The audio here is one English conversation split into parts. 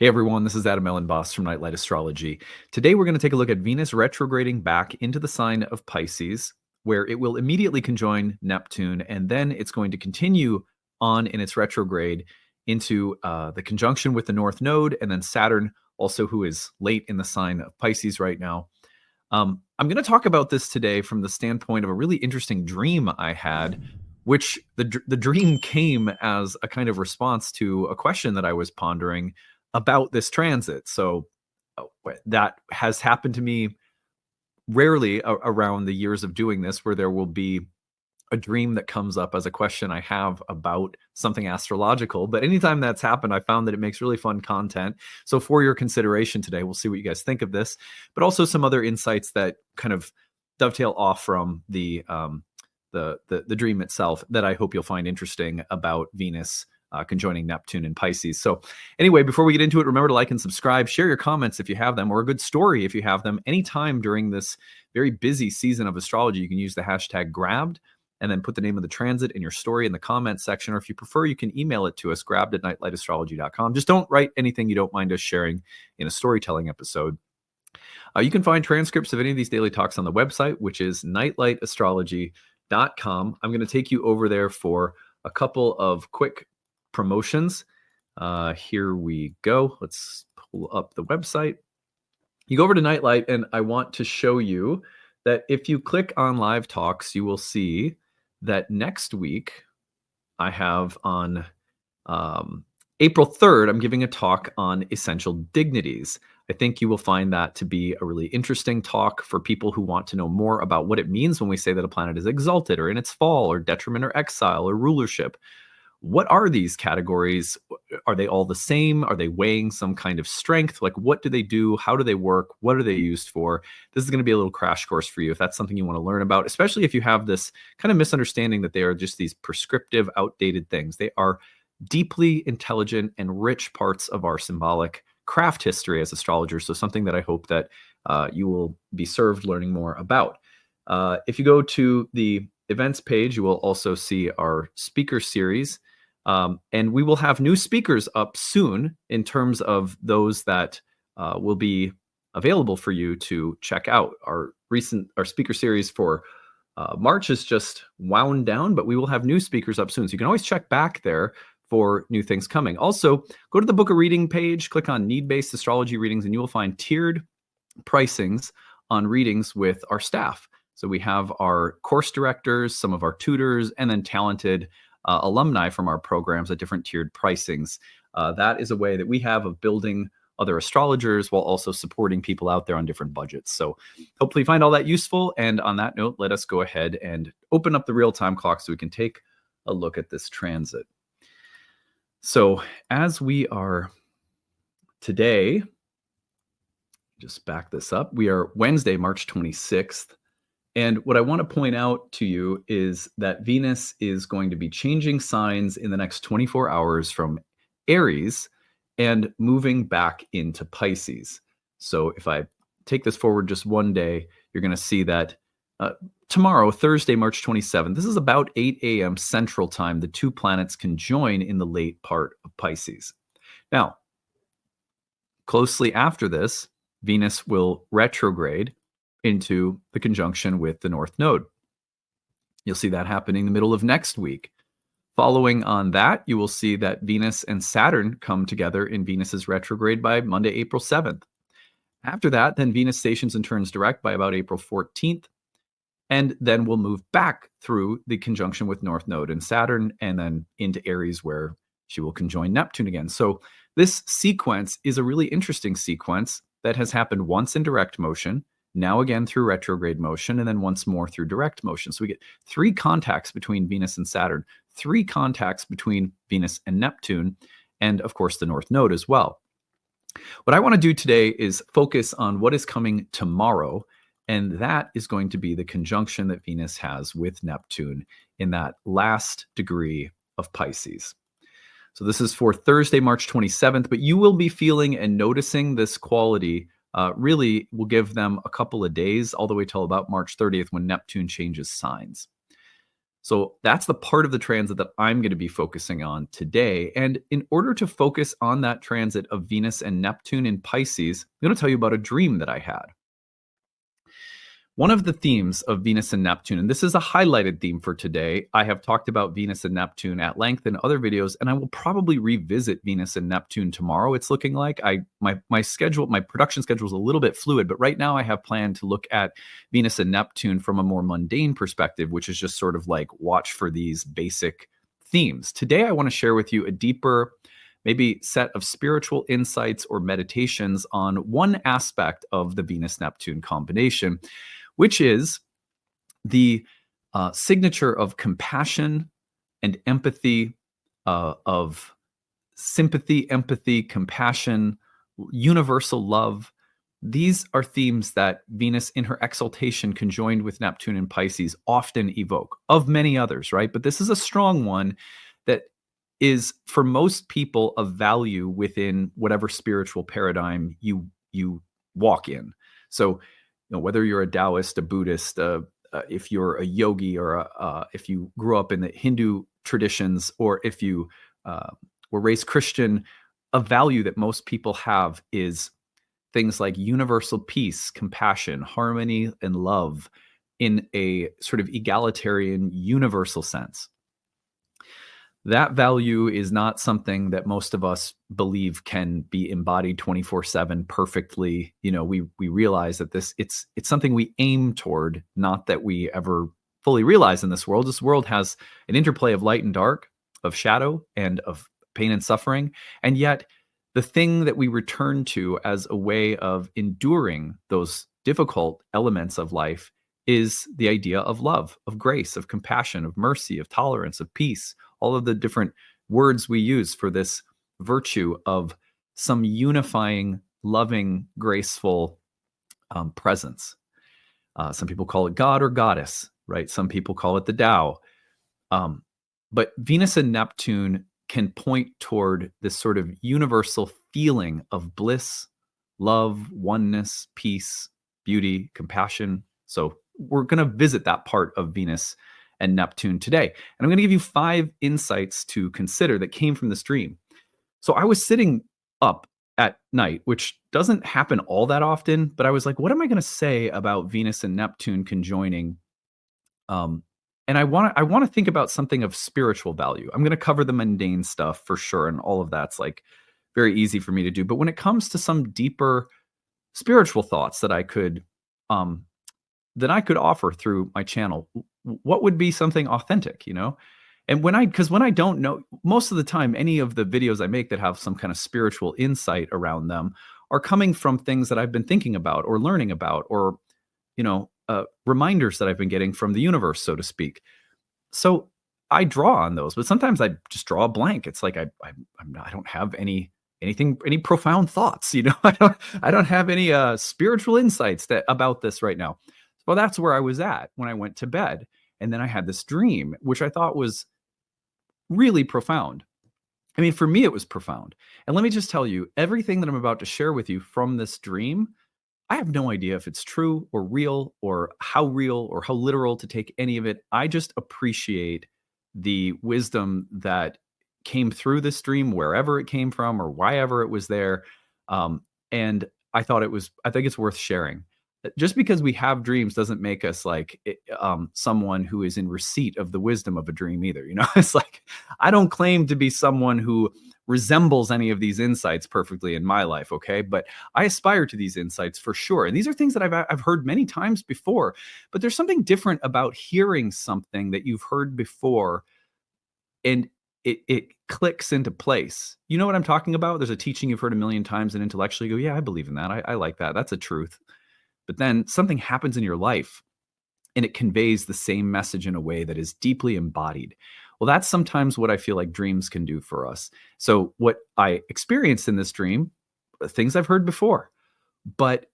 Hey everyone, this is Elenbaas from Nightlight Astrology. Today we're going to take a look at Venus retrograding back into the sign of Pisces, where it will immediately conjoin Neptune, and then it's going to continue on in its retrograde into the conjunction with the North Node, and then Saturn, also who is late in the sign of Pisces right now. I'm going to talk about this today from the standpoint of a really interesting dream I had, which the dream came as a kind of response to a question that I was pondering about this transit. So that has happened to me rarely around the years of doing this, where there will be a dream that comes up as a question I have about something astrological. But anytime that's happened, I found that it makes really fun content. So for your consideration today, we'll see what you guys think of this, but also some other insights that kind of dovetail off from the dream itself that I hope you'll find interesting about Venus conjoining Neptune in Pisces. So anyway, before we get into it, remember to like and subscribe, share your comments if you have them, or a good story if you have them. Anytime during this very busy season of astrology, you can use the hashtag grabbed and then put the name of the transit in your story in the comments section. Or if you prefer, you can email it to us, grabbed@nightlightastrology.com. Just don't write anything you don't mind us sharing in a storytelling episode. You can find transcripts of any of these daily talks on the website, which is nightlightastrology.com. I'm going to take you over there for a couple of quick promotions. Here we go. Let's pull up the website. You go over to Nightlight, and I want to show you that if you click on live talks, you will see that next week I have on April 3rd, I'm giving a talk on essential dignities. I think you will find that to be a really interesting talk for people who want to know more about what it means when we say that a planet is exalted or in its fall or detriment or exile or rulership. What are these categories? Are they all the same? Are they weighing some kind of strength? Like, what do they do? How do they work? What are they used for? This is going to be a little crash course for you if that's something you want to learn about, especially if you have this kind of misunderstanding that they are just these prescriptive, outdated things. They are deeply intelligent and rich parts of our symbolic craft history as astrologers. So something that I hope that you will be served learning more about. If you go to the events page, you will also see our speaker series. And we will have new speakers up soon in terms of those that will be available for you to check out. Our speaker series for March is just wound down, but we will have new speakers up soon. So you can always check back there for new things coming. Also, go to the book of reading page, click on need-based astrology readings, and you will find tiered pricings on readings with our staff. So we have our course directors, some of our tutors, and then talented alumni from our programs at different tiered pricings. That is a way that we have of building other astrologers while also supporting people out there on different budgets. So hopefully you find all that useful. And on that note, let us go ahead and open up the real-time clock so we can take a look at this transit. So as we are today, just back this up, we are Wednesday, March 26th. And what I want to point out to you is that Venus is going to be changing signs in the next 24 hours from Aries and moving back into Pisces. So if I take this forward just one day, you're going to see that tomorrow, Thursday, March 27th, this is about 8 a.m. Central Time, the two planets conjoin in the late part of Pisces. Now, closely after this, Venus will retrograde into the conjunction with the North Node. You'll see that happening in the middle of next week. Following on that, you will see that Venus and Saturn come together in Venus's retrograde by Monday, April 7th. After that, then Venus stations and turns direct by about April 14th, and then we'll move back through the conjunction with North Node and Saturn, and then into Aries, where she will conjoin Neptune again. So this sequence is a really interesting sequence that has happened once in direct motion, now again through retrograde motion, and then once more through direct motion. So we get 3 contacts between Venus and Saturn, 3 contacts between Venus and Neptune, and of course the North Node as well. What I want to do today is focus on what is coming tomorrow, and that is going to be the conjunction that Venus has with Neptune in that last degree of Pisces. So this is for Thursday, March 27th, but you will be feeling and noticing this quality really will give them a couple of days all the way till about March 30th when Neptune changes signs. So that's the part of the transit that I'm going to be focusing on today. And in order to focus on that transit of Venus and Neptune in Pisces, I'm going to tell you about a dream that I had. One of the themes of Venus and Neptune, and this is a highlighted theme for today. I have talked about Venus and Neptune at length in other videos, and I will probably revisit Venus and Neptune tomorrow. It's looking like my schedule, my production schedule is a little bit fluid, but right now I have planned to look at Venus and Neptune from a more mundane perspective, which is just sort of like watch for these basic themes. Today, I want to share with you a deeper, maybe set of spiritual insights or meditations on one aspect of the Venus-Neptune combination, which is the signature of compassion and empathy, of sympathy, empathy, compassion, universal love. These are themes that Venus in her exaltation conjoined with Neptune and Pisces often evoke, of many others, right? But this is a strong one that is, for most people, of value within whatever spiritual paradigm you walk in. So, whether you're a Taoist, a Buddhist, if you're a yogi, or if you grew up in the Hindu traditions, or if you were raised Christian, a value that most people have is things like universal peace, compassion, harmony, and love in a sort of egalitarian, universal sense. That value is not something that most of us believe can be embodied 24/7 perfectly. We realize that it's something we aim toward, not that we ever fully realize in this world. This world has an interplay of light and dark, of shadow and of pain and suffering. And yet the thing that we return to as a way of enduring those difficult elements of life is the idea of love, of grace, of compassion, of mercy, of tolerance, of peace, all of the different words we use for this virtue of some unifying, loving, graceful presence. Some people call it God or goddess, right? Some people call it the Tao. But Venus and Neptune can point toward this sort of universal feeling of bliss, love, oneness, peace, beauty, compassion. So we're going to visit that part of Venus and Neptune today. And I'm going to give you 5 insights to consider that came from this dream. So I was sitting up at night, which doesn't happen all that often, but I was like, what am I going to say about Venus and Neptune conjoining? And I want to think about something of spiritual value. I'm going to cover the mundane stuff for sure, and all of that's like very easy for me to do. But when it comes to some deeper spiritual thoughts that I could offer through my channel, what would be something authentic, And when I don't know, most of the time, any of the videos I make that have some kind of spiritual insight around them are coming from things that I've been thinking about or learning about, or, reminders that I've been getting from the universe, so to speak. So I draw on those, but sometimes I just draw a blank. It's like I don't have any profound thoughts, I don't have any spiritual insights about this right now. Well, that's where I was at when I went to bed. And then I had this dream, which I thought was really profound. I mean, for me, it was profound. And let me just tell you, everything that I'm about to share with you from this dream, I have no idea if it's true or real or how literal to take any of it. I just appreciate the wisdom that came through this dream, wherever it came from or whyever it was there. And I think it's worth sharing. Just because we have dreams doesn't make us like someone who is in receipt of the wisdom of a dream either. It's like, I don't claim to be someone who resembles any of these insights perfectly in my life. Okay. But I aspire to these insights for sure. And these are things that I've heard many times before, but there's something different about hearing something that you've heard before and it clicks into place. You know what I'm talking about? There's a teaching you've heard a million times and intellectually you go, yeah, I believe in that. I like that. That's a truth. But then something happens in your life and it conveys the same message in a way that is deeply embodied. Well, that's sometimes what I feel like dreams can do for us. So what I experienced in this dream, things I've heard before, but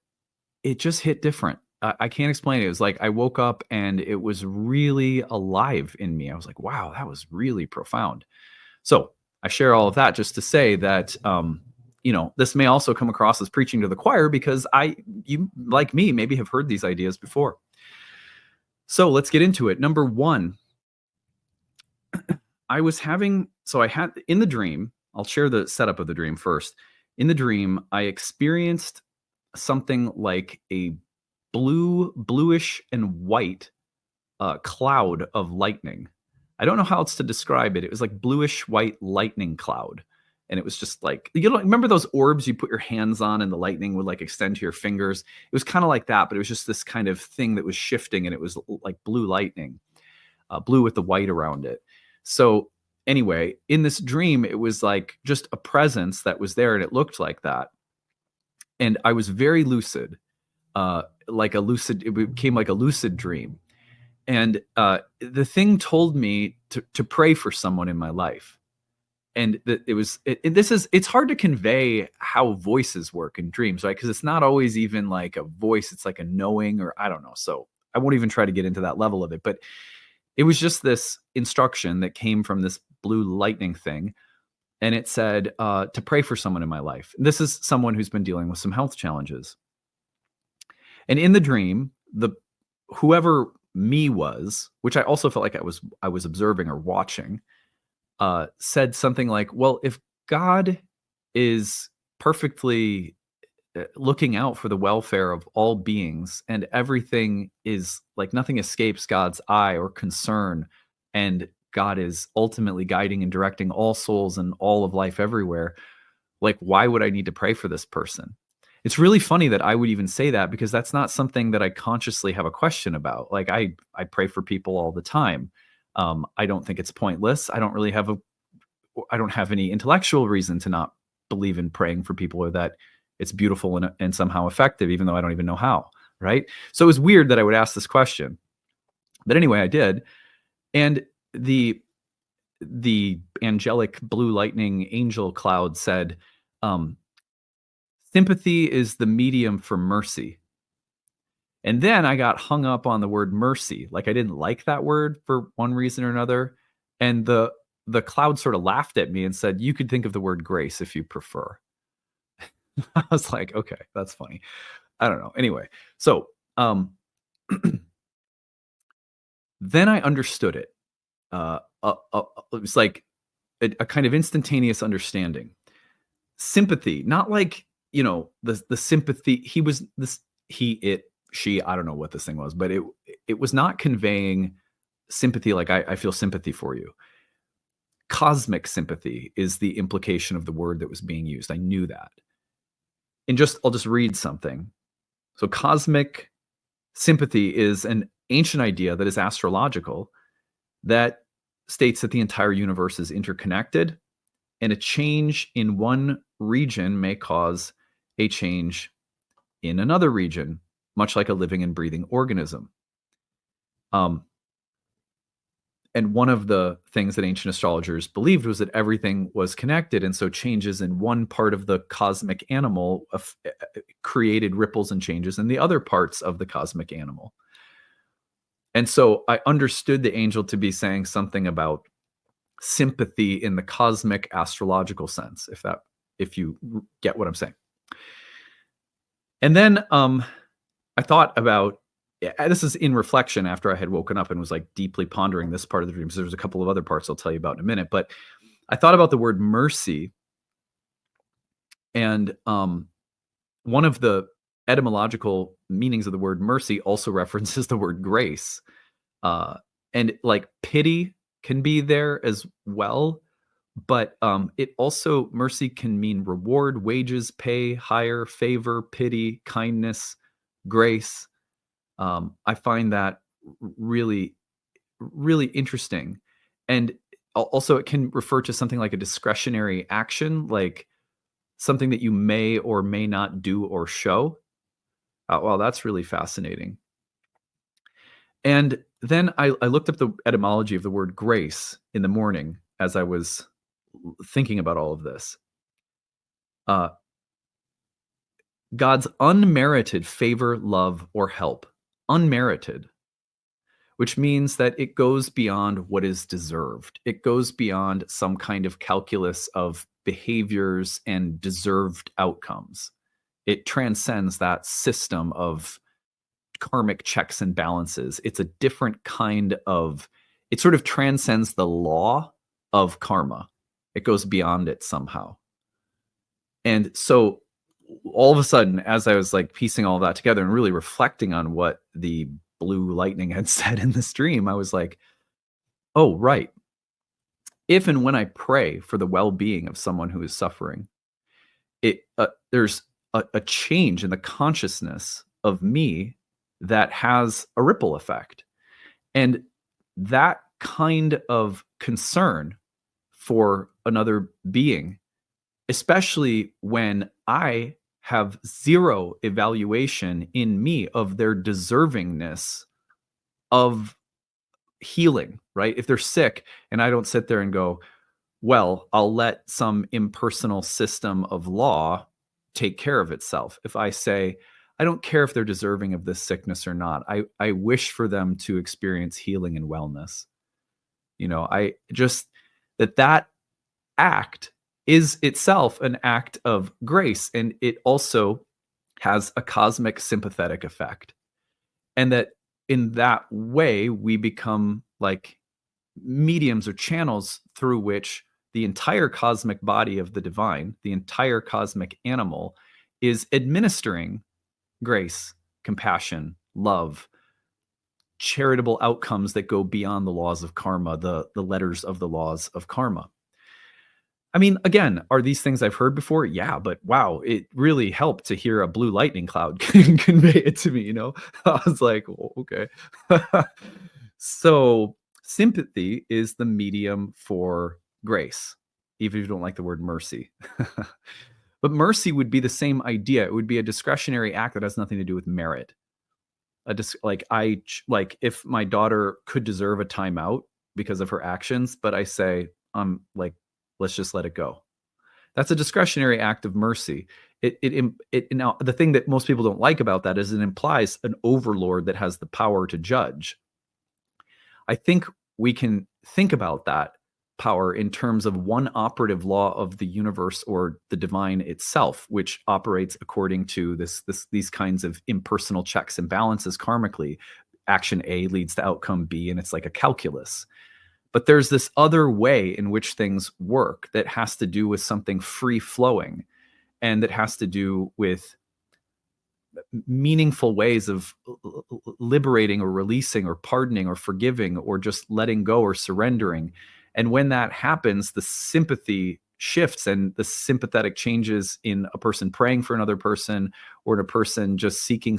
it just hit different. I can't explain it. It was like I woke up and it was really alive in me. I was like, wow, that was really profound. So I share all of that just to say that, this may also come across as preaching to the choir because you like me, maybe have heard these ideas before. So let's get into it. Number 1, I was having, so I had in the dream, I'll share the setup of the dream first. In the dream, I experienced something like a bluish and white cloud of lightning. I don't know how else to describe it. It was like bluish white lightning cloud. And it was just like, you know, remember those orbs you put your hands on and the lightning would like extend to your fingers? It was kind of like that, but it was just this kind of thing that was shifting, and it was like blue lightning, blue with the white around it. So anyway, in this dream, it was like just a presence that was there, and it looked like that. And I was very lucid, it became like a lucid dream. And the thing told me to pray for someone in my life. And that it's hard to convey how voices work in dreams, right? Because it's not always even like a voice, it's like a knowing, or I don't know. So I won't even try to get into that level of it, but it was just this instruction that came from this blue lightning thing. And it said to pray for someone in my life. And this is someone who's been dealing with some health challenges. And in the dream, whoever me was, which I also felt like I was observing or watching, said something like, well, if God is perfectly looking out for the welfare of all beings, and everything is like, nothing escapes God's eye or concern, and God is ultimately guiding and directing all souls and all of life everywhere, like, why would I need to pray for this person? It's really funny that I would even say that, because that's not something that I consciously have a question about. Like, I pray for people all the time. I don't think it's pointless. I don't have any intellectual reason to not believe in praying for people, or that it's beautiful and somehow effective, even though I don't even know how, right? So it was weird that I would ask this question. But anyway, I did. And the angelic blue lightning angel cloud said, sympathy is the medium for mercy. And then I got hung up on the word mercy. Like, I didn't like that word for one reason or another. And the cloud sort of laughed at me and said, you could think of the word grace if you prefer. I was like, okay, that's funny. I don't know. Anyway, so then I understood it. It was like a kind of instantaneous understanding. Sympathy, not like, you know, the sympathy. She, I don't know what this thing was, but it was not conveying sympathy like I feel sympathy for you. Cosmic sympathy is the implication of the word that was being used. I knew that. And I'll just read something. So cosmic sympathy is an ancient idea that is astrological, that states that the entire universe is interconnected, and a change in one region may cause a change in another region, much like a living and breathing organism. And one of the things that ancient astrologers believed was that everything was connected. And so changes in one part of the cosmic animal created ripples and changes in the other parts of the cosmic animal. And so I understood the angel to be saying something about sympathy in the cosmic astrological sense, if you get what I'm saying. And then I thought about, this is in reflection after I had woken up and was like deeply pondering this part of the dream. So there's a couple of other parts I'll tell you about in a minute, but I thought about the word mercy. And one of the etymological meanings of the word mercy also references the word grace. And like pity can be there as well. But it also, mercy can mean reward, wages, pay, hire, favor, pity, kindness, grace. I find that really, really interesting. And also it can refer to something like a discretionary action, like something that you may or may not do or show. Well, that's really fascinating. And then I looked up the etymology of the word grace in the morning as I was thinking about all of this. God's unmerited favor, love, or help. Unmerited, which means that it goes beyond what is deserved. It goes beyond some kind of calculus of behaviors and deserved outcomes. It transcends that system of karmic checks and balances. It's a different kind of, it sort of transcends the law of karma. It goes beyond it somehow. And so all of a sudden, as I was like piecing all that together and really reflecting on what the blue lightning had said in this dream, I was like, oh, right. If and when I pray for the well-being of someone who is suffering, there's a change in the consciousness of me that has a ripple effect. And that kind of concern for another being, especially when I have zero evaluation in me of their deservingness of healing, right? If they're sick and I don't sit there and go, well, I'll let some impersonal system of law take care of itself. If I say, I don't care if they're deserving of this sickness or not, I wish for them to experience healing and wellness. I just, that act is itself an act of grace, and it also has a cosmic sympathetic effect. And that in that way, we become like mediums or channels through which the entire cosmic body of the divine, the entire cosmic animal, is administering grace, compassion, love, charitable outcomes that go beyond the laws of karma, the letters of the laws of karma. I mean, again, are these things I've heard before? Yeah, but wow, it really helped to hear a blue lightning cloud convey it to me, I was like, oh, okay. So sympathy is the medium for grace, even if you don't like the word mercy. But mercy would be the same idea. It would be a discretionary act that has nothing to do with merit. Like if my daughter could deserve a timeout because of her actions, but I say, like, let's just let it go. That's a discretionary act of mercy. Now, the thing that most people don't like about that is it implies an overlord that has the power to judge. I think we can think about that power in terms of one operative law of the universe or the divine itself, which operates according to these kinds of impersonal checks and balances karmically. Action A leads to outcome B, and it's like a calculus. But there's this other way in which things work that has to do with something free-flowing, and that has to do with meaningful ways of liberating or releasing or pardoning or forgiving or just letting go or surrendering. And when that happens, the sympathy shifts, and the sympathetic changes in a person praying for another person, or in a person just seeking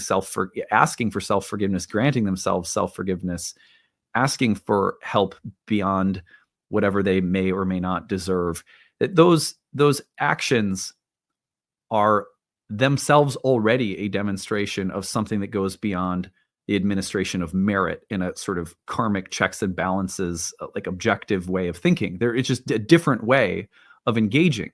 asking for self-forgiveness, granting themselves self-forgiveness, asking for help beyond whatever they may or may not deserve. Those actions are themselves already a demonstration of something that goes beyond the administration of merit in a sort of karmic checks and balances, like objective way of thinking. It's just a different way of engaging.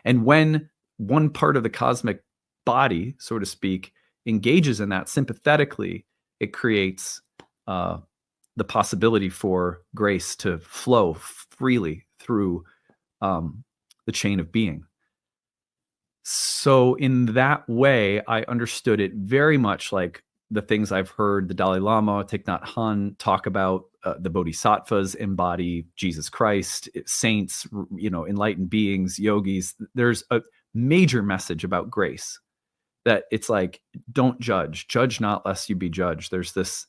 And when one part of the cosmic body, so to speak, engages in that sympathetically, it creates the possibility for grace to flow freely through the chain of being. So in that way, I understood it very much like the things I've heard the Dalai Lama, Thich Nhat Hanh talk about. The bodhisattvas embody Jesus Christ, saints, enlightened beings, yogis. There's a major message about grace, that it's like, don't judge not lest you be judged. There's this,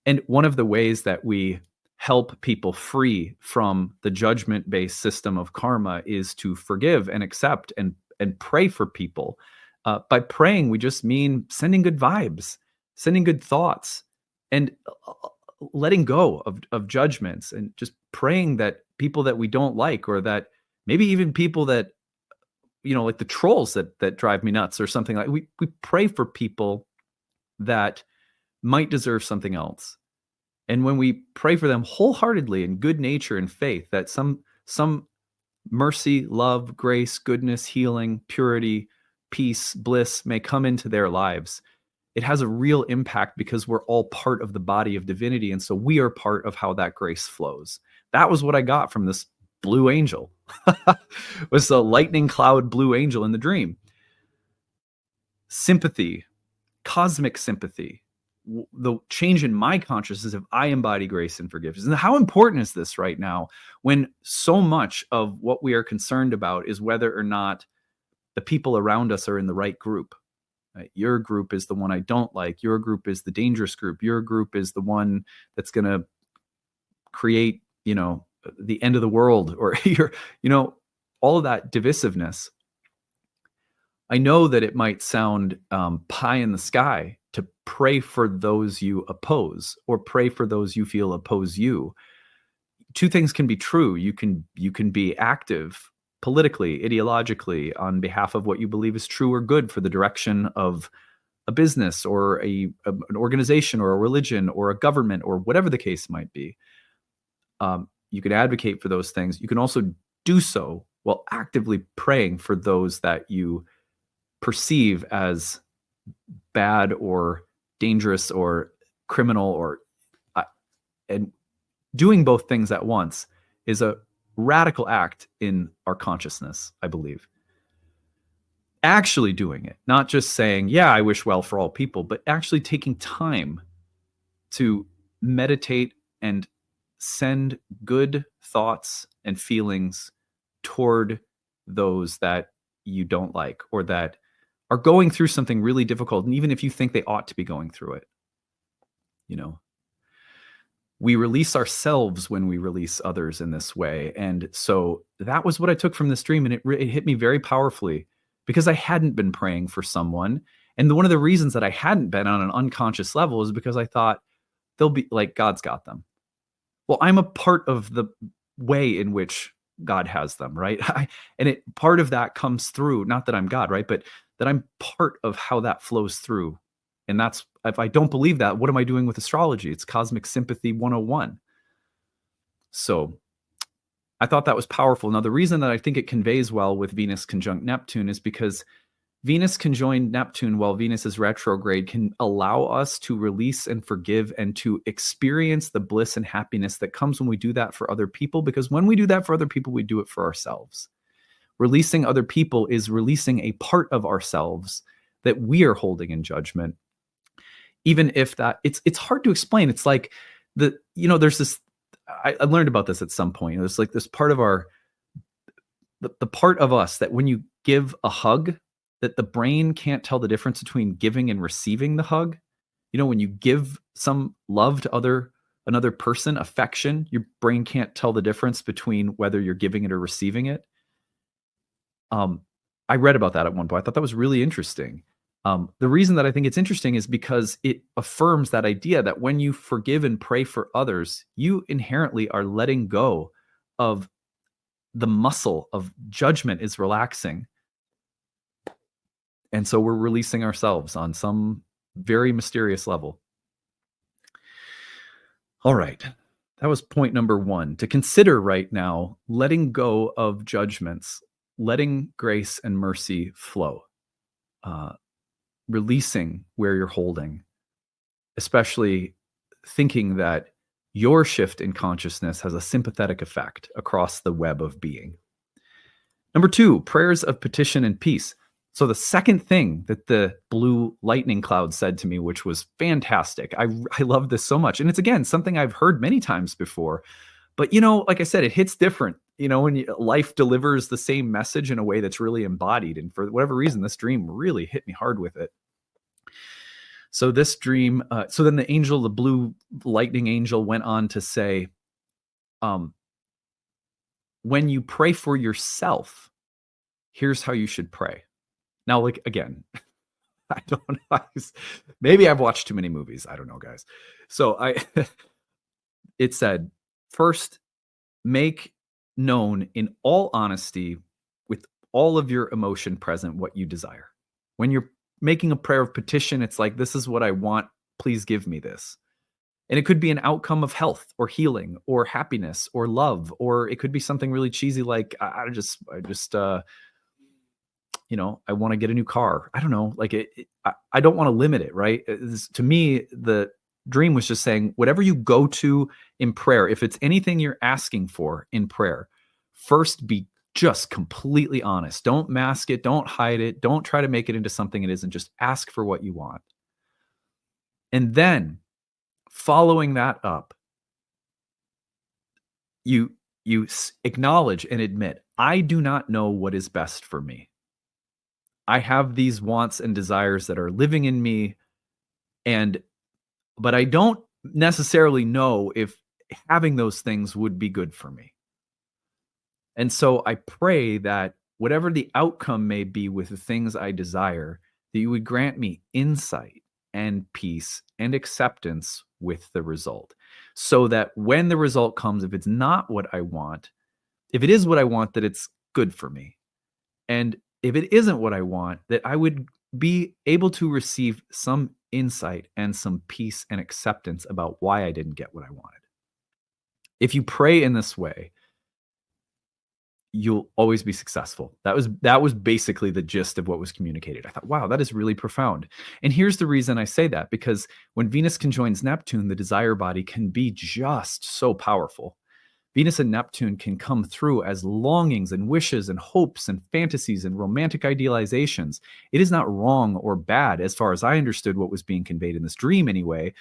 and one of the ways that we help people free from the judgment-based system of karma is to forgive and accept and pray for people. By praying, we just mean sending good vibes, sending good thoughts, and letting go of judgments, and just praying that people that we don't like, or that maybe even people that, like the trolls that drive me nuts or something, like we pray for people that might deserve something else. And when we pray for them wholeheartedly in good nature and faith, that some mercy, love, grace, goodness, healing, purity, peace, bliss may come into their lives, it has a real impact, because we're all part of the body of divinity. And so we are part of how that grace flows. That was what I got from this blue angel. Was the lightning cloud blue angel in the dream. Sympathy, cosmic sympathy, the change in my consciousness if I embody grace and forgiveness. And how important is this right now when so much of what we are concerned about is whether or not the people around us are in the right group? Right? Your group is the one I don't like. Your group is the dangerous group. Your group is the one that's going to create, the end of the world, or all of that divisiveness. I know that it might sound pie in the sky to pray for those you oppose or pray for those you feel oppose you. Two things can be true. You can be active politically, ideologically, on behalf of what you believe is true or good for the direction of a business or an organization or a religion or a government or whatever the case might be. You can advocate for those things. You can also do so while actively praying for those that you perceive as bad or dangerous or criminal, and doing both things at once is a radical act in our consciousness, I believe. Actually doing it, not just saying, yeah, I wish well for all people, but actually taking time to meditate and send good thoughts and feelings toward those that you don't like or that are going through something really difficult. And even if you think they ought to be going through it, we release ourselves when we release others in this way. And so that was what I took from this dream. And it hit me very powerfully because I hadn't been praying for someone. And one of the reasons that I hadn't been on an unconscious level is because I thought they'll be like, God's got them. Well, I'm a part of the way in which God has them, right? Part of that comes through, not that I'm God, right? But that I'm part of how that flows through. And that's, if I don't believe that, what am I doing with astrology? It's cosmic sympathy 101. So I thought that was powerful. Now, the reason that I think it conveys well with Venus conjunct Neptune is because Venus conjoined Neptune while Venus is retrograde can allow us to release and forgive and to experience the bliss and happiness that comes when we do that for other people. Because when we do that for other people, we do it for ourselves. Releasing other people is releasing a part of ourselves that we are holding in judgment. Even if that, it's hard to explain. It's like there's this, I learned about this at some point. There's like this part of the part of us that when you give a hug, that the brain can't tell the difference between giving and receiving the hug. When you give some love to another person, affection, your brain can't tell the difference between whether you're giving it or receiving it. I read about that at one point. I thought that was really interesting. The reason that I think it's interesting is because it affirms that idea that when you forgive and pray for others, you inherently are letting go of the muscle of judgment is relaxing. And so we're releasing ourselves on some very mysterious level. All right. That was point number 1. To consider right now, letting go of judgments, letting grace and mercy flow. Releasing where you're holding, especially thinking that your shift in consciousness has a sympathetic effect across the web of being. Number 2, prayers of petition and peace. So the second thing that the blue lightning cloud said to me, which was fantastic. I love this so much. And it's, again, something I've heard many times before. But, like I said, it hits different, when life delivers the same message in a way that's really embodied. And for whatever reason, this dream really hit me hard with it. So this dream, so then the blue lightning angel went on to say, when you pray for yourself, here's how you should pray. Now, again, I don't know. Maybe I've watched too many movies. I don't know, guys. So it said, first, make known in all honesty with all of your emotion present what you desire. When you're making a prayer of petition, it's like, this is what I want. Please give me this. And it could be an outcome of health or healing or happiness or love, or it could be something really cheesy like, I want to get a new car. I don't know. I don't want to limit it, right? To me, the dream was just saying, whatever you go to in prayer, if it's anything you're asking for in prayer, first be just completely honest. Don't mask it. Don't hide it. Don't try to make it into something it isn't. Just ask for what you want. And then following that up, you acknowledge and admit, I do not know what is best for me. I have these wants and desires that are living in me, but I don't necessarily know if having those things would be good for me. And so I pray that whatever the outcome may be with the things I desire, that you would grant me insight and peace and acceptance with the result. So that when the result comes, if it's not what I want, if it is what I want, that it's good for me. And if it isn't what I want, that I would be able to receive some insight and some peace and acceptance about why I didn't get what I wanted. If you pray in this way, you'll always be successful. That was basically the gist of what was communicated. I thought, wow, that is really profound. And here's the reason I say that, because when Venus conjoins Neptune, the desire body can be just so powerful. Venus and Neptune can come through as longings and wishes and hopes and fantasies and romantic idealizations. It is not wrong or bad, as far as I understood what was being conveyed in this dream anyway,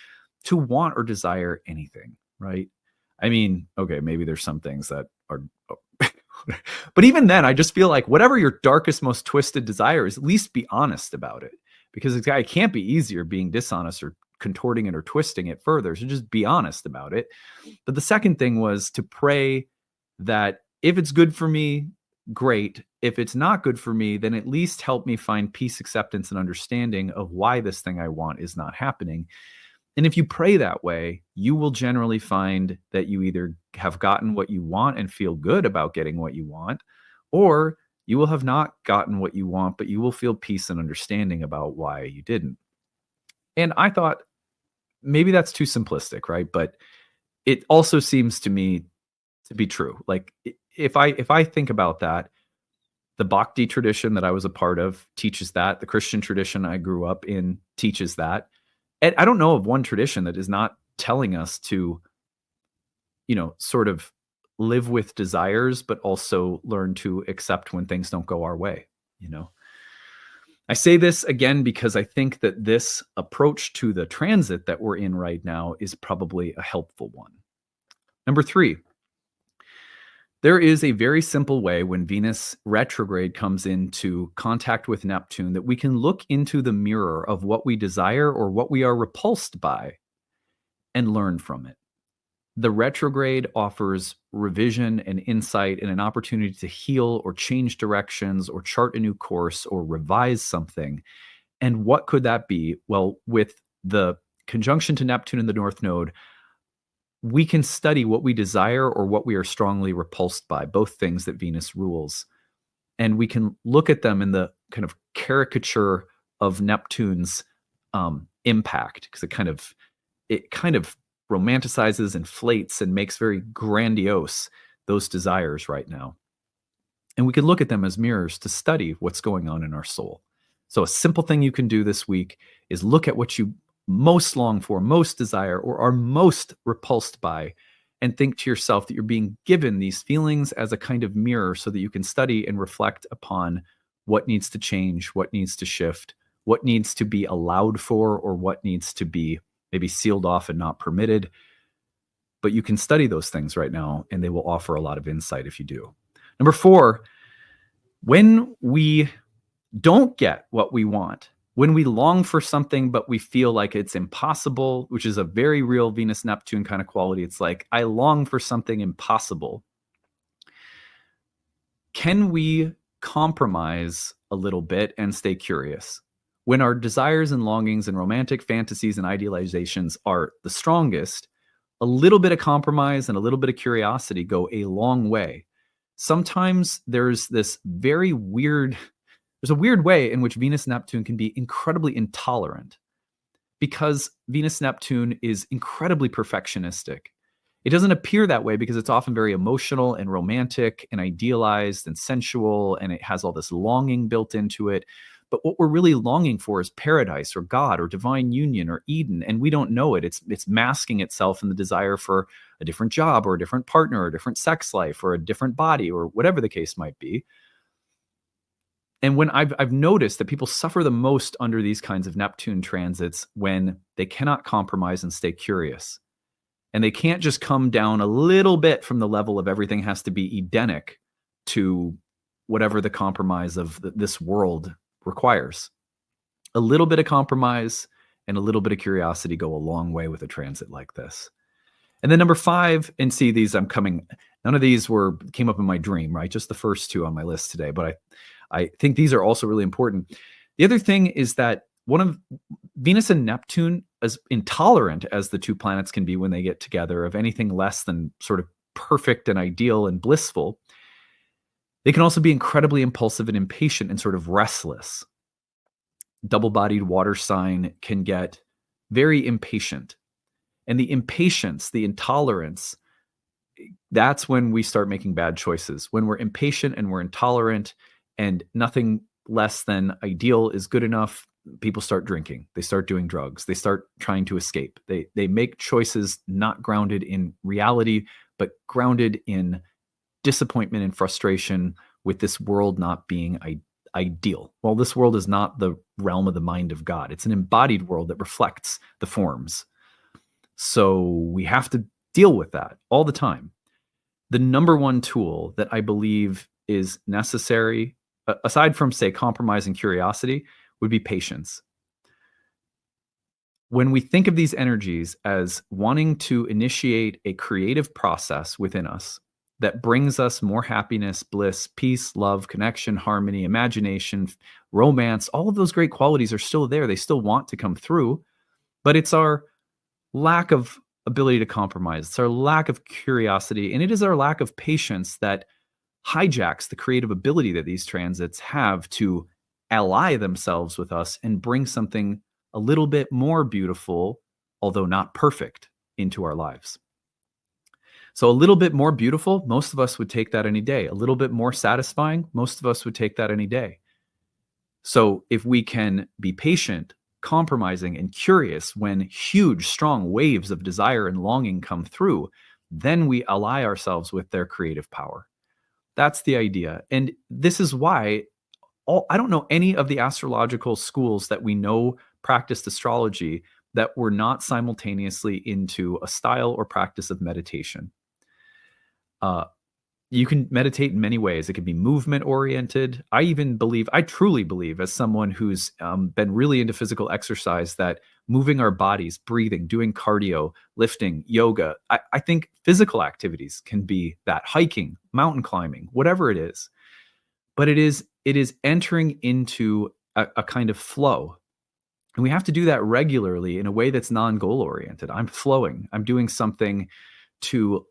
to want or desire anything, right? I mean, okay, maybe there's some things that are but even then, I just feel like whatever your darkest, most twisted desire is, at least be honest about it, because it can't be easier being dishonest or contorting it or twisting it further. So just be honest about it. But the second thing was to pray that if it's good for me, great. If it's not good for me, then at least help me find peace, acceptance, and understanding of why this thing I want is not happening. And if you pray that way, you will generally find that you either have gotten what you want and feel good about getting what you want, or you will have not gotten what you want, but you will feel peace and understanding about why you didn't. And I thought maybe that's too simplistic, right? But it also seems to me to be true. Like if I think about that, the Bhakti tradition that I was a part of teaches that. The Christian tradition I grew up in teaches that. And I don't know of one tradition that is not telling us to, sort of live with desires, but also learn to accept when things don't go our way. I say this again because I think that this approach to the transit that we're in right now is probably a helpful one. Number 3, there is a very simple way when Venus retrograde comes into contact with Neptune that we can look into the mirror of what we desire or what we are repulsed by and learn from it. The retrograde offers revision and insight and an opportunity to heal or change directions or chart a new course or revise something. And what could that be? Well, with the conjunction to Neptune in the North Node, we can study what we desire or what we are strongly repulsed by, both things that Venus rules. And we can look at them in the kind of caricature of Neptune's impact, because it kind of romanticizes, inflates, and makes very grandiose those desires right now. And we can look at them as mirrors to study what's going on in our soul. So a simple thing you can do this week is look at what you most long for, most desire, or are most repulsed by, and think to yourself that you're being given these feelings as a kind of mirror so that you can study and reflect upon what needs to change, what needs to shift, what needs to be allowed for, or what needs to be maybe sealed off and not permitted. But you can study those things right now, and they will offer a lot of insight if you do. Number 4, when we don't get what we want, when we long for something, but we feel like it's impossible, which is a very real Venus-Neptune kind of quality. It's like, I long for something impossible. Can we compromise a little bit and stay curious? When our desires and longings and romantic fantasies and idealizations are the strongest, a little bit of compromise and a little bit of curiosity go a long way. Sometimes there's a weird way in which Venus-Neptune can be incredibly intolerant, because Venus-Neptune is incredibly perfectionistic. It doesn't appear that way because it's often very emotional and romantic and idealized and sensual, and it has all this longing built into it. But what we're really longing for is paradise or God or divine union or Eden, and we don't know it. It's masking itself in the desire for a different job or a different partner or a different sex life or a different body or whatever the case might be. And when I've noticed that people suffer the most under these kinds of Neptune transits when they cannot compromise and stay curious. And they can't just come down a little bit from the level of everything has to be Edenic to whatever the compromise of this world requires. A little bit of compromise and a little bit of curiosity go a long way with a transit like this. And then number 5, and see these none of these came up in my dream, right? Just the first 2 on my list today, but I think these are also really important. The other thing is that one of Venus and Neptune, as intolerant as the 2 planets can be when they get together, of anything less than sort of perfect and ideal and blissful, they can also be incredibly impulsive and impatient and sort of restless. Double-bodied water sign can get very impatient. And the impatience, the intolerance, that's when we start making bad choices. When we're impatient and we're intolerant and nothing less than ideal is good enough, people start drinking. They start doing drugs. They start trying to escape. They make choices not grounded in reality, but grounded in disappointment and frustration with this world not being ideal. Well, this world is not the realm of the mind of God. It's an embodied world that reflects the forms. So we have to deal with that all the time. The number one tool that I believe is necessary, aside from, say, compromise and curiosity, would be patience. When we think of these energies as wanting to initiate a creative process within us that brings us more happiness, bliss, peace, love, connection, harmony, imagination, romance, all of those great qualities are still there. They still want to come through, but it's our lack of ability to compromise. It's our lack of curiosity, and it is our lack of patience that hijacks the creative ability that these transits have to ally themselves with us and bring something a little bit more beautiful, although not perfect, into our lives. So a little bit more beautiful, most of us would take that any day. A little bit more satisfying, most of us would take that any day. So if we can be patient, compromising, and curious when huge, strong waves of desire and longing come through, then we ally ourselves with their creative power. That's the idea. And this is why I don't know any of the astrological schools that we know practiced astrology that were not simultaneously into a style or practice of meditation. You can meditate in many ways. It can be movement oriented. I truly believe, as someone who's been really into physical exercise, that moving our bodies, breathing, doing cardio, lifting, yoga, I think physical activities can be that. Hiking, mountain climbing, whatever it is. But it is entering into a kind of flow. And we have to do that regularly in a way that's non-goal oriented. I'm flowing. I'm doing something to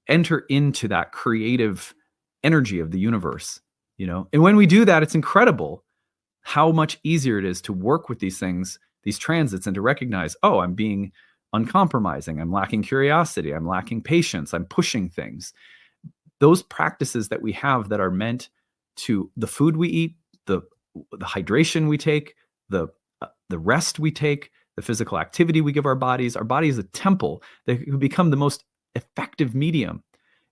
enter into that creative energy of the universe, And when we do that, it's incredible how much easier it is to work with these things, these transits, and to recognize, oh, I'm being uncompromising. I'm lacking curiosity. I'm lacking patience. I'm pushing things. Those practices that we have that are meant to the food we eat, the hydration we take, the rest we take, the physical activity we give our body is a temple that can become the most effective medium.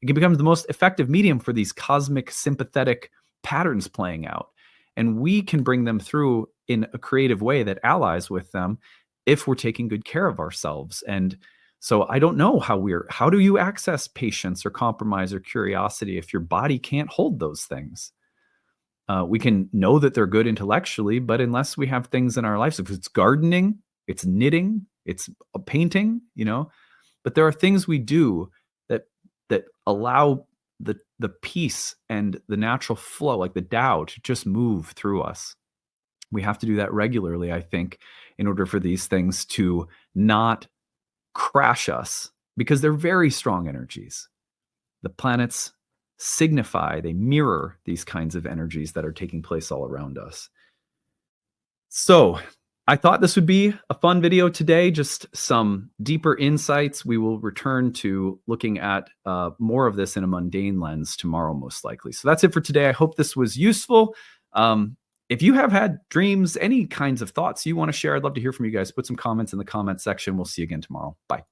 It can become the most effective medium for these cosmic sympathetic patterns playing out. And we can bring them through in a creative way that allies with them if we're taking good care of ourselves. And so I don't know how do you access patience or compromise or curiosity if your body can't hold those things? We can know that they're good intellectually, but unless we have things in our lives, if it's gardening, it's knitting, it's a painting, but there are things we do that allow the peace and the natural flow, like the Tao, to just move through us. We have to do that regularly, I think, in order for these things to not crash us, because they're very strong energies. The planets signify, they mirror these kinds of energies that are taking place all around us. So I thought this would be a fun video today, just some deeper insights. We will return to looking at more of this in a mundane lens tomorrow, most likely. So that's it for today. I hope this was useful. If you have had dreams, any kinds of thoughts you want to share, I'd love to hear from you guys. Put some comments in the comment section. We'll see you again tomorrow. Bye.